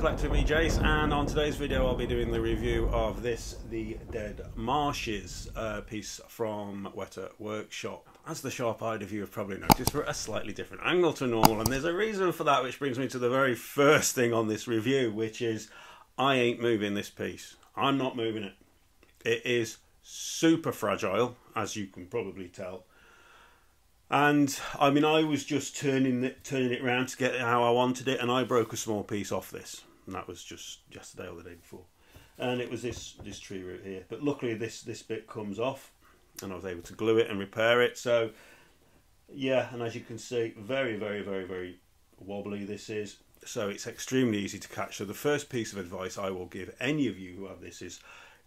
back to me, Jace, and on today's video I'll be doing the review of this, the Dead Marshes piece from Weta Workshop. As the sharp-eyed of you have probably noticed, we're at a slightly different angle to normal, and there's a reason for that, which brings me to the very first thing on this review, which is I ain't moving this piece. I'm not moving it. It is super fragile, as you can probably tell. And I mean, I was just turning it around to get it how I wanted it, and I broke a small piece off this, and that was just yesterday or the day before. And it was this tree root here, but luckily this bit comes off, and I was able to glue it and repair it. So yeah, and as you can see, very wobbly this is. So it's extremely easy to catch. So the first piece of advice I will give any of you who have this is,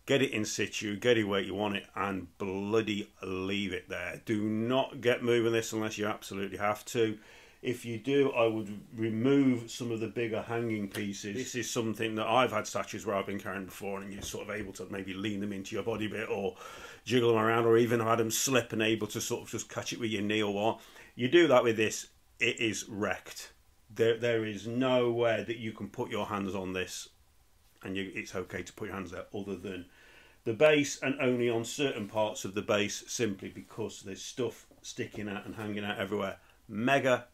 get it in situ, get it where you want it, and bloody leave it there. Do not get moving this unless you absolutely have to. If you do, I would remove some of the bigger hanging pieces. This is something that I've had statues where I've been carrying before, and you're sort of able to maybe lean them into your body a bit or jiggle them around, or even had them slip and able to sort of just catch it with your knee or what. You do that with this, it is wrecked. There is nowhere that you can put your hands on this and it's okay to put your hands there other than the base, and only on certain parts of the base, simply because there's stuff sticking out and hanging out everywhere. Mega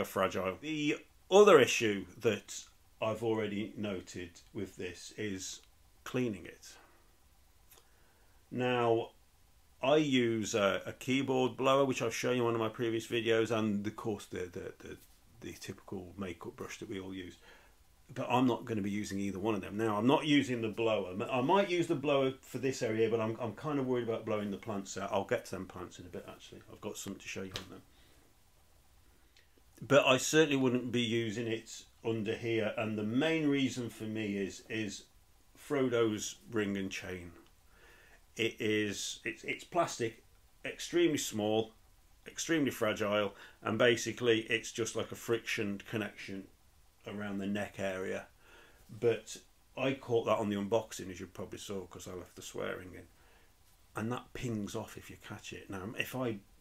fragile. The other issue that I've already noted with this is cleaning it. Now, I use a keyboard blower, which I've shown you in one of my previous videos, and of course the typical makeup brush that we all use. But I'm not going to be using either one of them. Now, I'm not using the blower. I might use the blower for this area, but I'm kind of worried about blowing the plants out. I'll get to them plants in a bit, actually. I've got something to show you on them. But I certainly wouldn't be using it under here. And the main reason for me is Frodo's ring and chain. It's plastic, extremely small, extremely fragile, and basically it's just like a friction connection around the neck area. But I caught that on the unboxing, as you probably saw, because I left the swearing in, and that pings off if you catch it. Now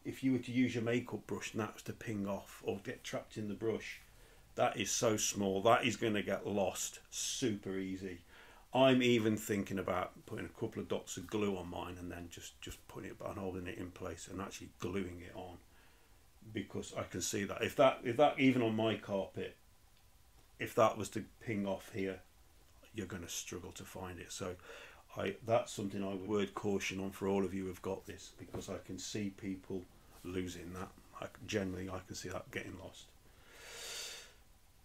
if you were to use your makeup brush and that was to ping off or get trapped in the brush, that is so small, that is going to get lost super easy. I'm even thinking about putting a couple of dots of glue on mine and then just putting it and holding it in place and actually gluing it on, because I can see that if that even on my carpet, if that was to ping off here, you're going to struggle to find it. So that's something I would word caution on for all of you who've got this, because I can see people losing that. Generally, I can see that getting lost.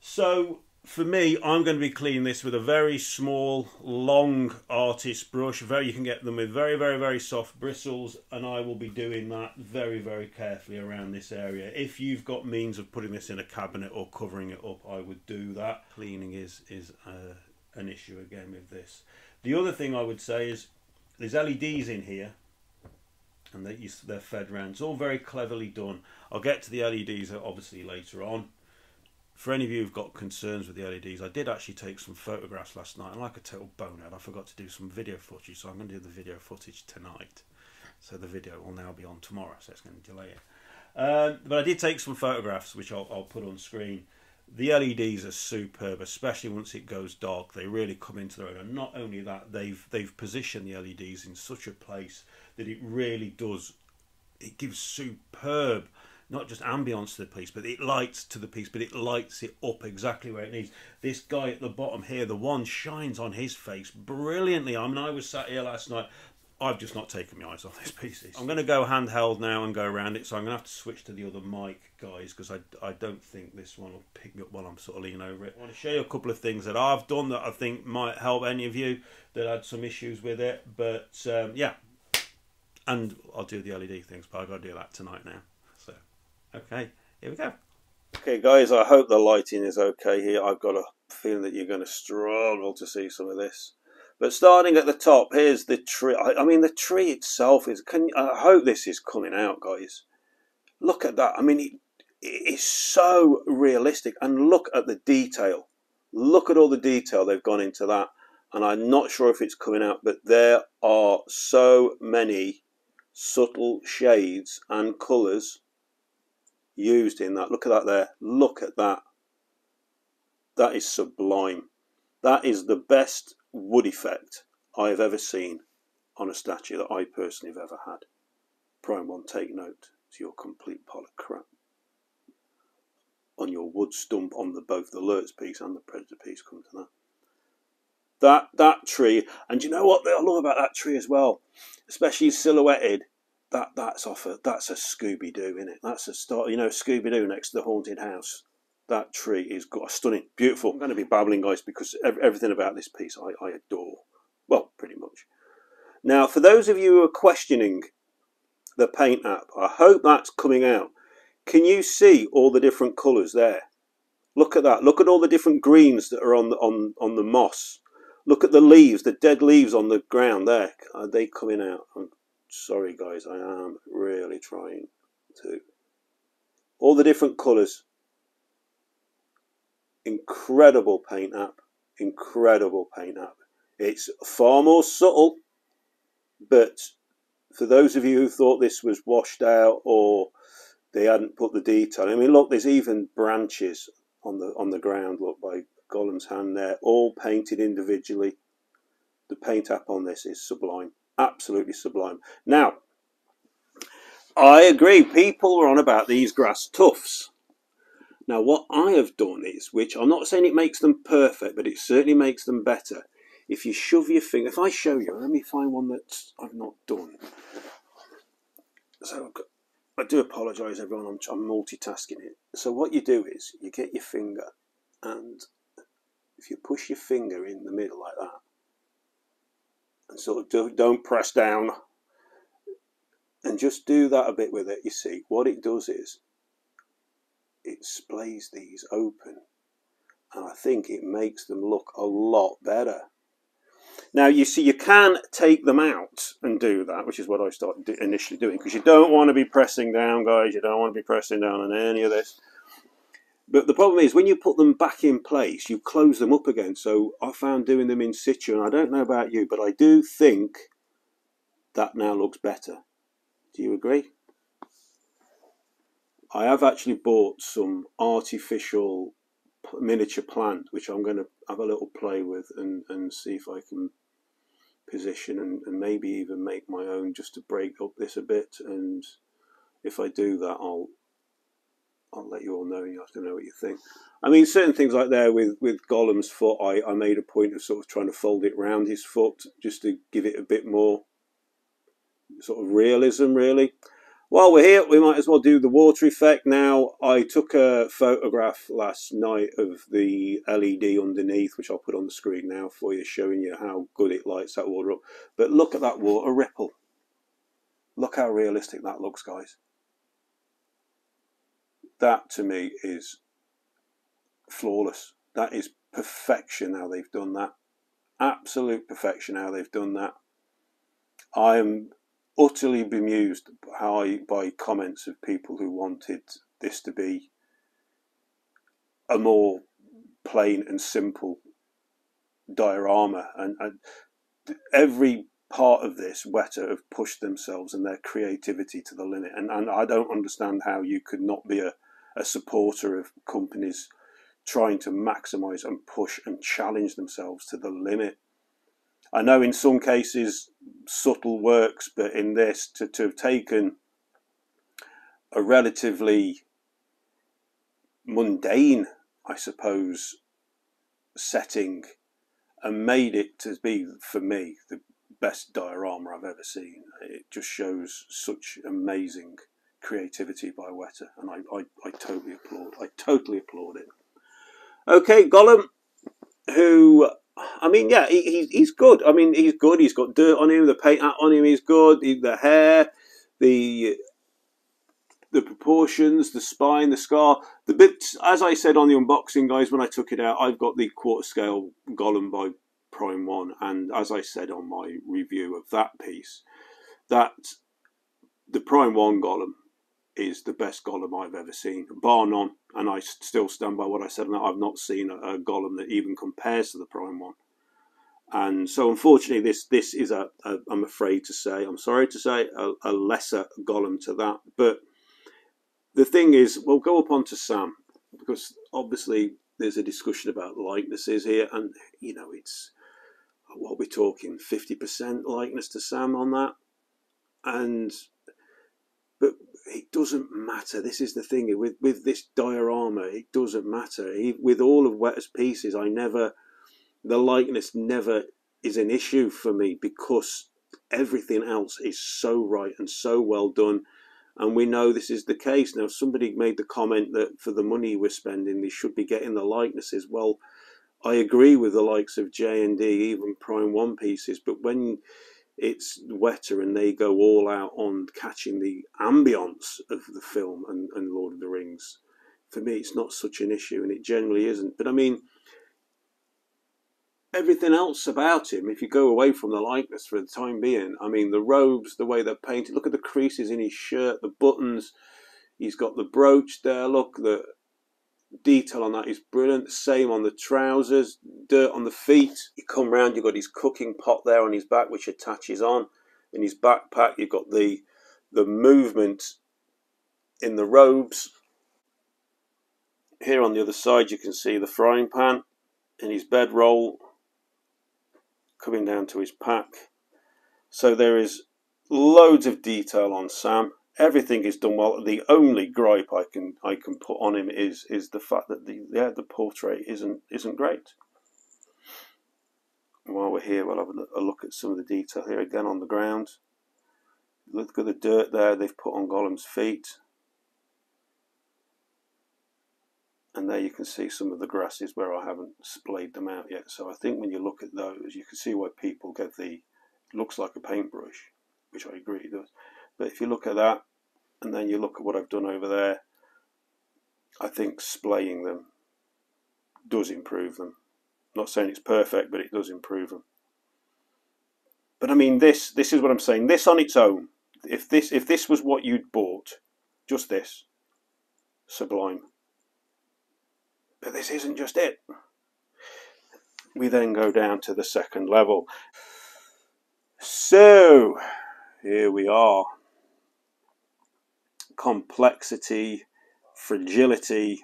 So for me, I'm going to be cleaning this with a very small, long artist brush. You can get them with very soft bristles, and I will be doing that very carefully around this area. If you've got means of putting this in a cabinet or covering it up, I would do that. Cleaning is an issue again with this. The other thing I would say is there's LEDs in here, and they're fed round. It's all very cleverly done. I'll get to the LEDs obviously later on. For any of you who've got concerns with the LEDs, I did actually take some photographs last night, and like a total bonehead, I forgot to do some video footage, so I'm going to do the video footage tonight. So the video will now be on tomorrow, so it's going to delay it. But I did take some photographs, which I'll put on screen. The LEDs are superb, especially once it goes dark. They really come into their own. And not only that, they've positioned the LEDs in such a place that it really does. It gives superb, not just ambience to the piece, but it lights to the piece, but it lights it up exactly where it needs. This guy at the bottom here, the one shines on his face brilliantly. I mean, I was sat here last night. I've just not taken my eyes off this piece. I'm going to go handheld now and go around it, so I'm going to have to switch to the other mic, guys, because I don't think this one will pick me up while I'm sort of leaning over it. I want to show you a couple of things that I've done that I think might help any of you that had some issues with it. But yeah, and I'll do the LED things, but I've got to do that tonight now. So, okay, here we go. Okay, guys, I hope the lighting is okay here. I've got a feeling that you're going to struggle to see some of this. But starting at the top, here's the tree. I mean, the tree itself is... I hope this is coming out, guys. Look at that. I mean, it is so realistic. And look at the detail. Look at all the detail they've gone into that. And I'm not sure if it's coming out, but there are so many subtle shades and colours used in that. Look at that there. Look at that. That is sublime. That is the best wood effect I've ever seen on a statue that I personally have ever had. Prime One, take note. It's your complete pile of crap. On your wood stump on both the Lurz piece and the Predator piece, come to that. That tree, and you know what I love about that tree as well, especially silhouetted. That's a Scooby-Doo, isn't it? That's a start. You know, Scooby-Doo next to the haunted house. That tree is stunning, beautiful. I'm going to be babbling, guys, because everything about this piece I adore. Well, pretty much. Now, for those of you who are questioning the paint app, I hope that's coming out. Can you see all the different colours there? Look at that. Look at all the different greens that are on the moss. Look at the leaves, the dead leaves on the ground there. Are they coming out? I'm sorry, guys. I am really trying to. All the different colours. Incredible paint app. Incredible paint app. It's far more subtle, but for those of you who thought this was washed out or they hadn't put the detail, I mean, look, there's even branches on the ground, look, by Gollum's hand there, all painted individually. The paint app on this is sublime, absolutely sublime. Now, I agree, people were on about these grass tufts. Now, what I have done is, which I'm not saying it makes them perfect, but it certainly makes them better. If you shove your finger, if I show you, let me find one that I've not done. So I do apologise, everyone, I'm multitasking it. So what you do is you get your finger, and if you push your finger in the middle like that, and sort of don't press down, and just do that a bit with it, you see, what it does is it splays these open, and I think it makes them look a lot better. Now, you see, you can take them out and do that, which is what I started initially doing, because you don't want to be pressing down, guys. You don't want to be pressing down on any of this. But the problem is, when you put them back in place, you close them up again. So I found doing them in situ, and I don't know about you, but I do think that now looks better. Do you agree? I have actually bought some artificial miniature plant, which I'm going to have a little play with and see if I can position and maybe even make my own, just to break up this a bit. And if I do that, I'll let you all know. You have to know what you think. I mean, certain things like there with Gollum's foot, I made a point of sort of trying to fold it round his foot just to give it a bit more sort of realism, really. While we're here, we might as well do the water effect. Now, I took a photograph last night of the LED underneath, which I'll put on the screen now for you, showing you how good it lights that water up. But look at that water ripple. Look how realistic that looks, guys. That, to me, is flawless. That is perfection how they've done that. Absolute perfection how they've done that. I am utterly bemused by comments of people who wanted this to be a more plain and simple diorama, and every part of this Weta have pushed themselves and their creativity to the limit, and I don't understand how you could not be a supporter of companies trying to maximize and push and challenge themselves to the limit. I know in some cases subtle works, but in this, to have taken a relatively mundane, I suppose, setting and made it to be, for me, the best diorama I've ever seen. It just shows such amazing creativity by Weta, and I totally applaud. I totally applaud it. Okay, Gollum, who, I mean, yeah, he's good. I mean, he's good. He's got dirt on him. The paint on him is good. The hair, the proportions, the spine, the scar. The bits, as I said on the unboxing, guys, when I took it out, I've got the quarter scale Gollum by Prime One, and as I said on my review of that piece, that the Prime One Gollum is the best Gollum I've ever seen, bar none. And I still stand by what I said. I've not seen a Gollum that even compares to the Prime One. And so, unfortunately, this is I'm afraid to say, I'm sorry to say, a lesser Gollum to that. But the thing is, we'll go up onto Sam, because obviously there's a discussion about likenesses here, and you know, it's what we're talking, 50% likeness to Sam on that, but it doesn't matter. This is the thing with this diorama, it doesn't matter. With all of Weta's pieces, the likeness never is an issue for me, because everything else is so right and so well done. And we know this is the case. Now, somebody made the comment that for the money we're spending, they should be getting the likenesses. Well, I agree with the likes of J&D, even Prime 1 pieces, but when it's Weta and they go all out on catching the ambience of the film and Lord of the Rings, for me it's not such an issue, and it generally isn't. But I mean, everything else about him, if you go away from the likeness for the time being, I mean, the robes, the way they're painted, look at the creases in his shirt, the buttons, he's got the brooch there, look, the detail on that is brilliant. Same on the trousers, dirt on the feet. You come round, you've got his cooking pot there on his back, which attaches on. In his backpack, you've got the movement in the robes. Here on the other side, you can see the frying pan in his bedroll coming down to his pack. So there is loads of detail on Sam. Everything is done well. The only gripe I can put on him is the fact that the portrait isn't great. And while we're here, we'll have a look at some of the detail here again on the ground. Look at the dirt there they've put on Gollum's feet. And there you can see some of the grasses where I haven't splayed them out yet. So I think when you look at those, you can see why people get looks like a paintbrush, which I agree it does. But if you look at that, and then you look at what I've done over there, I think splaying them does improve them. I'm not saying it's perfect, but it does improve them. But I mean, this is what I'm saying. This on its own, if this was what you'd bought, just this, sublime. But this isn't just it. We then go down to the second level. So here we are. Complexity, fragility,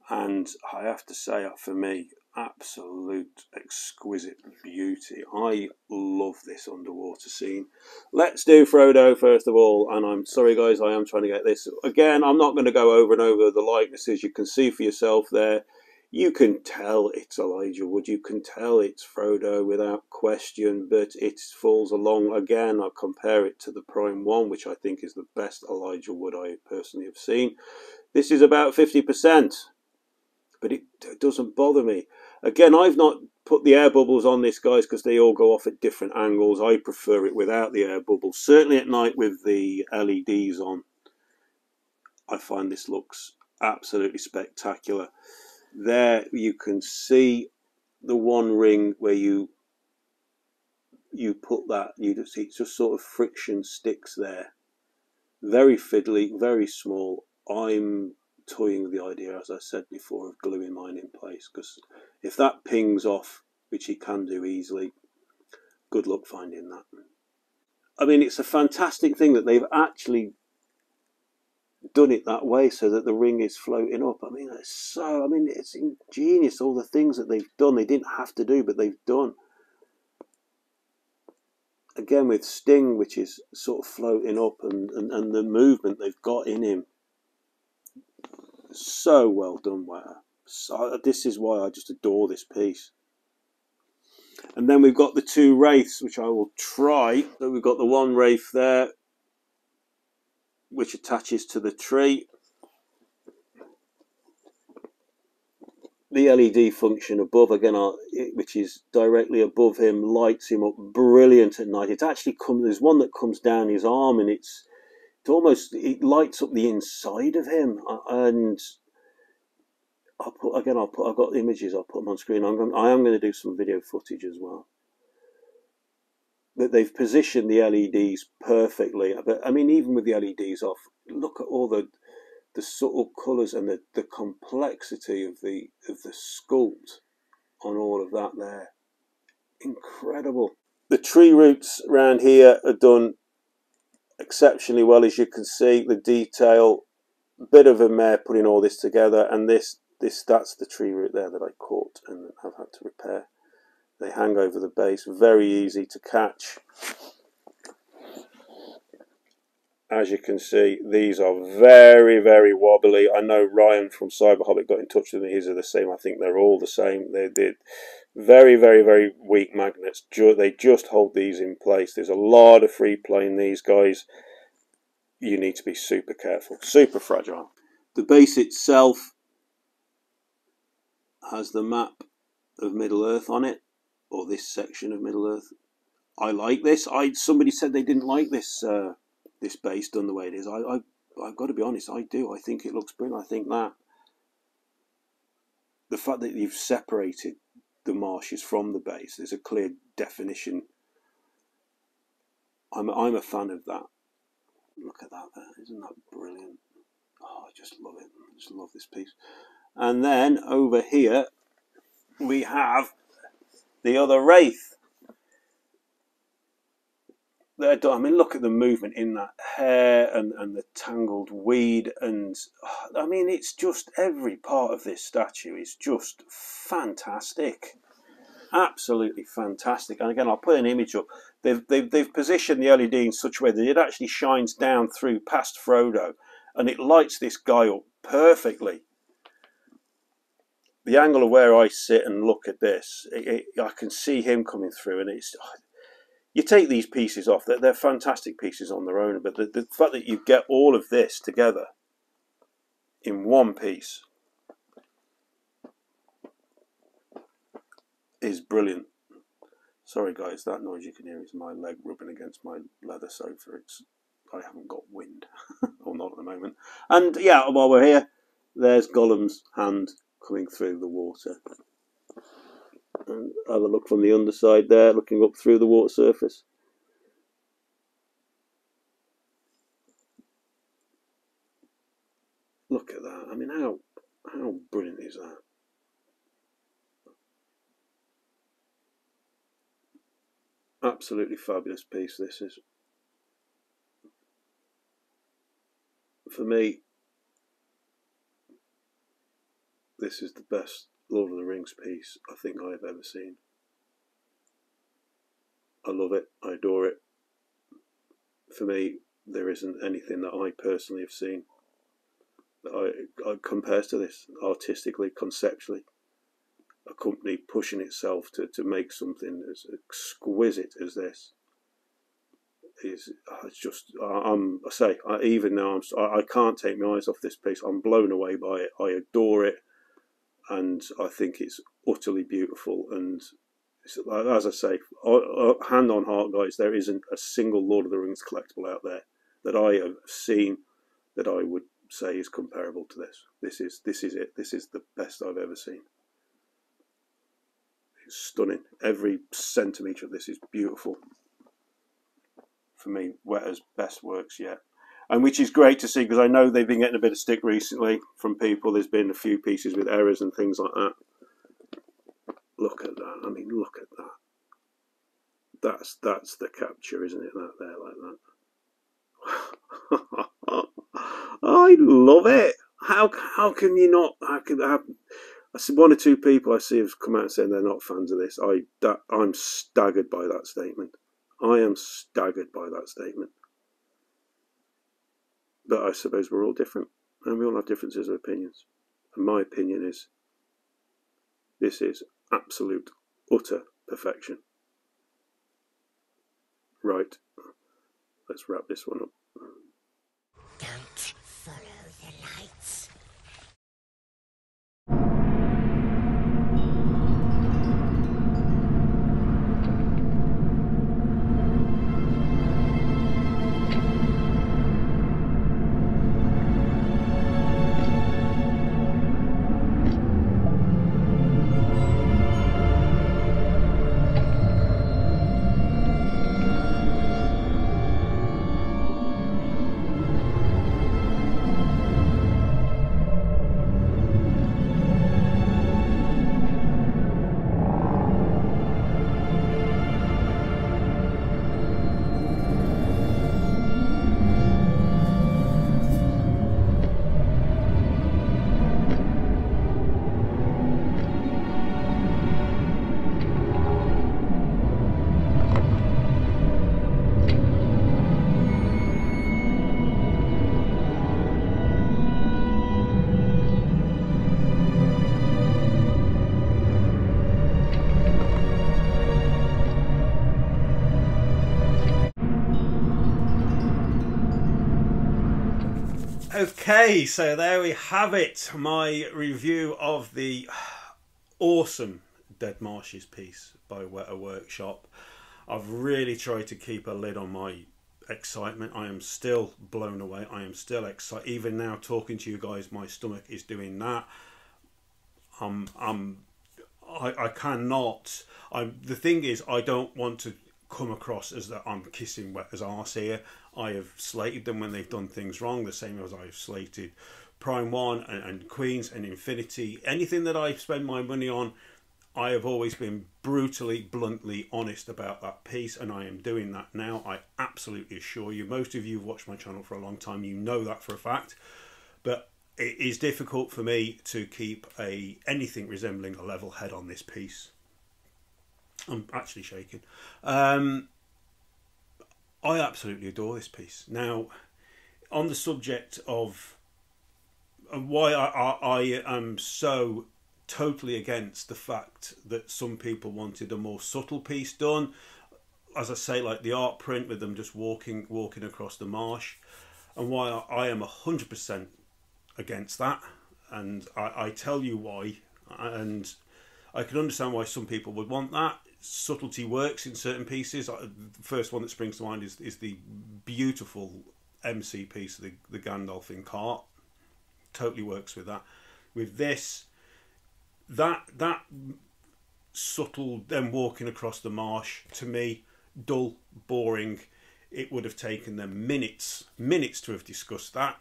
and I have to say, for me, absolute exquisite beauty. I love this underwater scene. Let's do Frodo first of all, and I'm sorry guys, I am trying to get this. Again, I'm not going to go over and over the likenesses. You can see for yourself there. You can tell it's Elijah Wood. You can tell it's Frodo without question, but it falls along. Again, I'll compare it to the Prime 1, which I think is the best Elijah Wood I personally have seen. This is about 50%, but it doesn't bother me. Again, I've not put the air bubbles on this, guys, because they all go off at different angles. I prefer it without the air bubbles. Certainly at night with the LEDs on, I find this looks absolutely spectacular. There you can see the one ring where you put that, it's just sort of friction sticks there. Very fiddly, very small. I'm toying with the idea, as I said before, of gluing mine in place, because if that pings off, which he can do easily, good luck finding that. I mean, it's a fantastic thing that they've actually done it that way, so that the ring is floating up. I mean, it's ingenious, all the things that they've done. They didn't have to do, but they've done. Again with Sting, which is sort of floating up, and the movement they've got in him. So well done, Weta. So, this is why I just adore this piece. And then we've got the two wraiths, which I will try. So we've got the one wraith there, which attaches to the tree. The LED function above, again, which is directly above him, lights him up brilliant at night. It actually there's one that comes down his arm, and it lights up the inside of him. And I've got images, I'll put them on screen. I am going to do some video footage as well. But they've positioned the LEDs perfectly. But I mean, even with the LEDs off, look at all the subtle colours and the complexity of the sculpt on all of that there. Incredible. The tree roots around here are done exceptionally well, as you can see. The detail, a bit of a mare putting all this together, and this That's the tree root there that I caught and have had to repair. They hang over the base, very easy to catch. As you can see, these are very, very wobbly. I know Ryan from Cyber Hobbit got in touch with me. His are the same. I think they're all the same. They're very, very, very weak magnets. They just hold these in place. There's a lot of free play in these guys. You need to be super careful. Super fragile. The base itself has the map of Middle Earth on it, or this section of Middle Earth. I like this. Somebody said they didn't like this this base done the way it is. I've got to be honest, I do. I think it looks brilliant. I think that the fact that you've separated the marshes from the base, there's a clear definition. I'm a fan of that. Look at that there. Isn't that brilliant? Oh, I just love it. I just love this piece. And then over here we have the other wraith. I mean, look at the movement in that hair and the tangled weed, and I mean, it's just every part of this statue is just fantastic, absolutely fantastic. And again, I'll put an image up. They've positioned the LED in such a way that it actually shines down through past Frodo, and it lights this guy up perfectly. The angle of where I sit and look at this, I can see him coming through, and it's. You take these pieces off, they're fantastic pieces on their own, but the fact that you get all of this together in one piece is brilliant. Sorry guys, that noise you can hear is my leg rubbing against my leather sofa. I haven't got wind, or not at the moment. And yeah, while we're here, there's Gollum's hand coming through the water. And have a look from the underside there, looking up through the water surface. Look at that. I mean, how brilliant is that? Absolutely fabulous piece this is. For me, this is the best Lord of the Rings piece I think I've ever seen. I love it. I adore it. For me, there isn't anything that I personally have seen that compares to this artistically, conceptually. A company pushing itself to make something as exquisite as this is. It's just. Even now, I can't take my eyes off this piece. I'm blown away by it. I adore it. And I think it's utterly beautiful. And as I say, hand on heart, guys, there isn't a single Lord of the Rings collectible out there that I have seen that I would say is comparable to this. This is it. This is the best I've ever seen. It's stunning. Every centimetre of this is beautiful. For me, Weta's best works yet. And which is great to see, because I know they've been getting a bit of stick recently from people. There's been a few pieces with errors and things like that. Look at that. I mean, look at that. That's the capture, isn't it? That there, like that. I love it. How can you not? I see one or two people I see have come out saying they're not fans of this. I'm staggered by that statement. I am staggered by that statement. But I suppose we're all different, and we all have differences of opinions. And my opinion is, this is absolute, utter perfection. Right, let's wrap this one up. Don't follow the lights. Okay, so there we have it. My review of the awesome Dead Marshes piece by Weta Workshop. I've really tried to keep a lid on my excitement. I am still blown away. I am still excited. Even now, talking to you guys, my stomach is doing that. I cannot. The thing is, I don't want to come across as that I'm kissing Weta's arse here. I have slated them when they've done things wrong, the same as I've slated Prime 1 and Queens and Infinity. Anything that I spend my money on, I have always been brutally, bluntly honest about that piece, and I am doing that now. I absolutely assure you. Most of you have watched my channel for a long time. You know that for a fact. But it is difficult for me to keep anything resembling a level head on this piece. I'm actually shaking. I absolutely adore this piece. Now, on the subject of why I am so totally against the fact that some people wanted a more subtle piece done, as I say, like the art print with them just walking across the marsh, and why I am 100% against that, and I tell you why. And I can understand why some people would want that. Subtlety works in certain pieces. The first one that springs to mind is the beautiful MC piece, the Gandalf in cart. Totally works with that. With this, that subtle, them walking across the marsh, to me, dull, boring. It would have taken them minutes to have discussed that.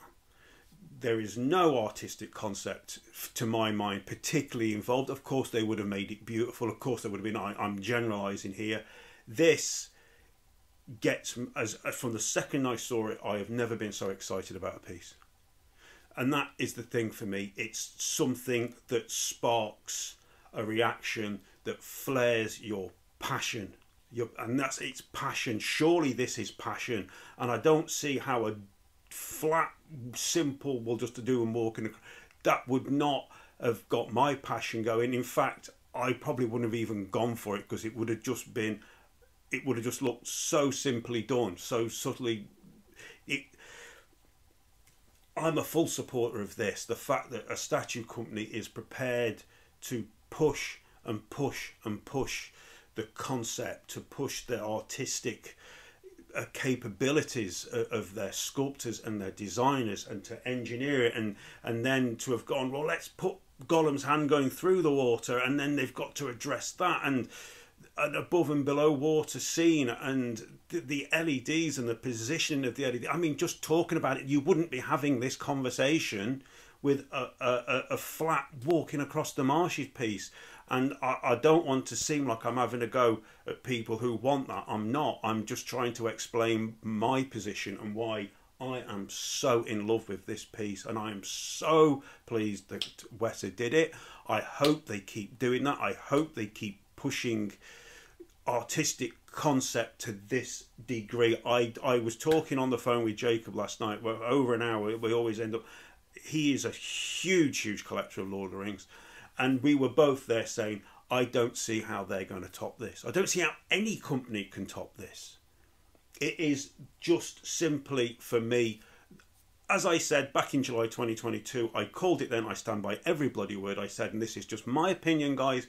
There is no artistic concept, to my mind, particularly involved. Of course, they would have made it beautiful. Of course, there would have been. I'm generalising here. This gets, as from the second I saw it, I have never been so excited about a piece. And that is the thing for me. It's something that sparks a reaction, that flares your passion. And that's its passion. Surely this is passion. And I don't see how a flat, simple, we'll just do and walk, and that would not have got my passion going. In fact, I probably wouldn't have even gone for it, because it would have just looked so simply done, so subtly. I'm a full supporter of this. The fact that a statue company is prepared to push and push and push the concept, to push the artistic capabilities of their sculptors and their designers, and to engineer it, and then to have gone, well, let's put Gollum's hand going through the water, and then they've got to address that, and an above and below water scene, and the LEDs and the position of the LED. I mean, just talking about it, you wouldn't be having this conversation with a flat walking across the marshes piece. And I don't want to seem like I'm having a go at people who want that. I'm not. I'm just trying to explain my position and why I am so in love with this piece. And I am so pleased that Weta did it. I hope they keep doing that. I hope they keep pushing artistic concept to this degree. I was talking on the phone with Jacob last night. We're over an hour. We always end up. He is a huge collector of Lord of the Rings. And we were both there saying, I don't see how they're going to top this. I don't see how any company can top this. It is just simply, for me, as I said back in July 2022, I called it then, I stand by every bloody word I said, and this is just my opinion, guys,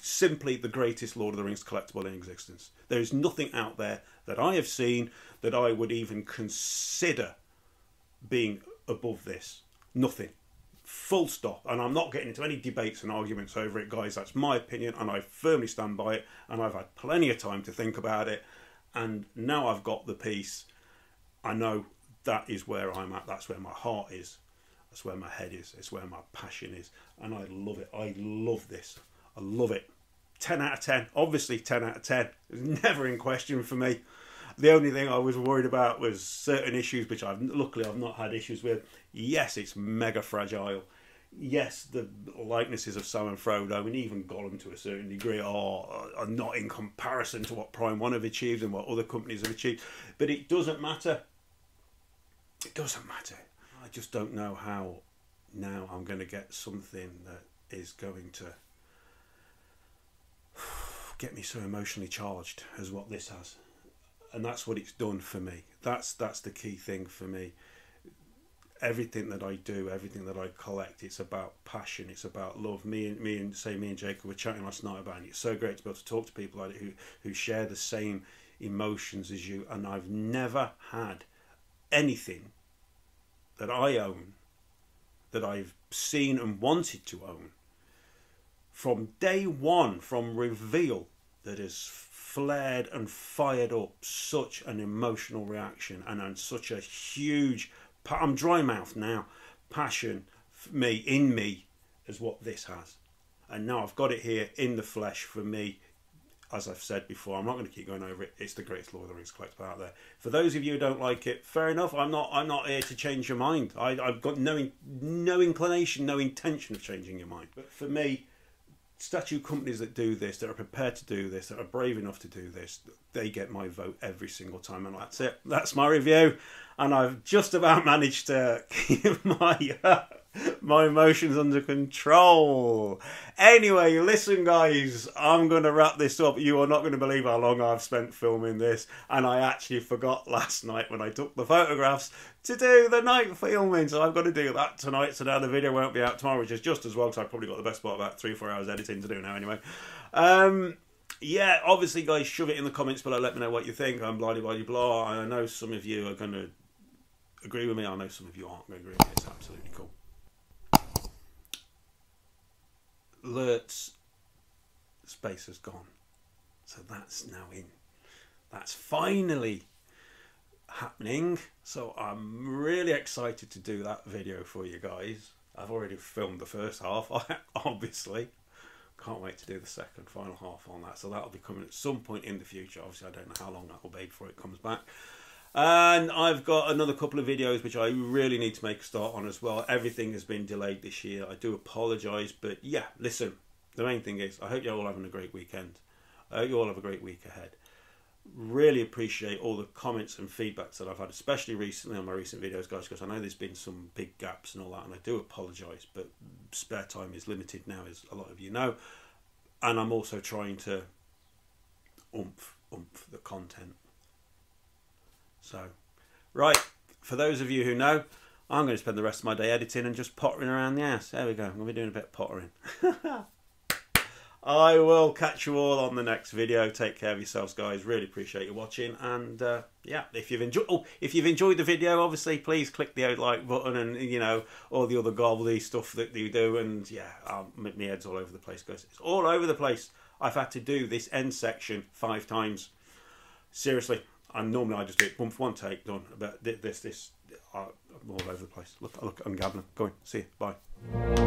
simply the greatest Lord of the Rings collectible in existence. There is nothing out there that I have seen that I would even consider being above this. Nothing. Full stop. And I'm not getting into any debates and arguments over it, guys. That's my opinion, and I firmly stand by it, and I've had plenty of time to think about it, and now I've got the piece. I know that is where I'm at. That's where my heart is. That's where my head is. It's where my passion is, and I love it. I love this. I love it. 10 out of 10. Obviously 10 out of 10. It was never in question for me. The only thing I was worried about was certain issues, which luckily I've not had issues with. Yes, it's mega fragile. Yes, the likenesses of Sam and Frodo, and even Gollum to a certain degree, are not in comparison to what Prime 1 have achieved and what other companies have achieved. But it doesn't matter. It doesn't matter. I just don't know how now I'm going to get something that is going to get me so emotionally charged as what this has. And that's what it's done for me. That's the key thing for me. everything that I do, everything that I collect, it's about passion, it's about love. Me and Jacob were chatting last night about it. It's so great to be able to talk to people like who share the same emotions as you. And I've never had anything that I own, that I've seen and wanted to own, from day one, from reveal, that has flared and fired up such an emotional reaction and such a huge, I'm dry mouthed now, passion in me as what this has. And now I've got it here in the flesh. For me, as I've said before, I'm not going to keep going over it, it's the greatest Lord of the Rings collectible out there. For those of you who don't like it, fair enough. I'm not here to change your mind. I've got no inclination, no intention of changing your mind. But for me, statue companies that do this, that are prepared to do this, that are brave enough to do this, they get my vote every single time. And that's it. That's my review. And I've just about managed to keep my emotions under control. Anyway, listen guys, I'm going to wrap this up. You are not going to believe how long I've spent filming this. And I actually forgot last night when I took the photographs to do the night filming. So I've got to do that tonight. So now the video won't be out tomorrow, which is just as well, because I've probably got the best part, about 3 or 4 hours editing to do now anyway. Yeah, obviously guys, shove it in the comments below. Let me know what you think. I'm blah, blah, blah. I know some of you are going to agree with me. I know some of you aren't going to agree with me. It's absolutely cool. Lert's space has gone, so that's now in. That's finally happening. So I'm really excited to do that video for you guys. I've already filmed the first half, obviously. Can't wait to do the final half on that. So that'll be coming at some point in the future. Obviously, I don't know how long that will be before it comes back. And I've got another couple of videos which I really need to make a start on as well. Everything has been delayed this year. I do apologise, but yeah, listen, the main thing is I hope you're all having a great weekend. I hope you all have a great week ahead. Really appreciate all the comments and feedbacks that I've had, especially recently on my recent videos, guys, because I know there's been some big gaps and all that, and I do apologise, but spare time is limited now, as a lot of you know, and I'm also trying to oomph the content. So, right, for those of you who know, I'm going to spend the rest of my day editing and just pottering around the house. There we go, I'm going to be doing a bit of pottering. I will catch you all on the next video. Take care of yourselves, guys. Really appreciate you watching. And yeah, if you've enjoyed the video, obviously, please click the like button and, you know, all the other gobbledy stuff that you do. And yeah, my head's all over the place, guys. It's all over the place. I've had to do this end section 5 times. Seriously. And normally I just do it boom, one take, done. But this, I'm all over the place. Look, I'm gabbling. Go on, see you, bye.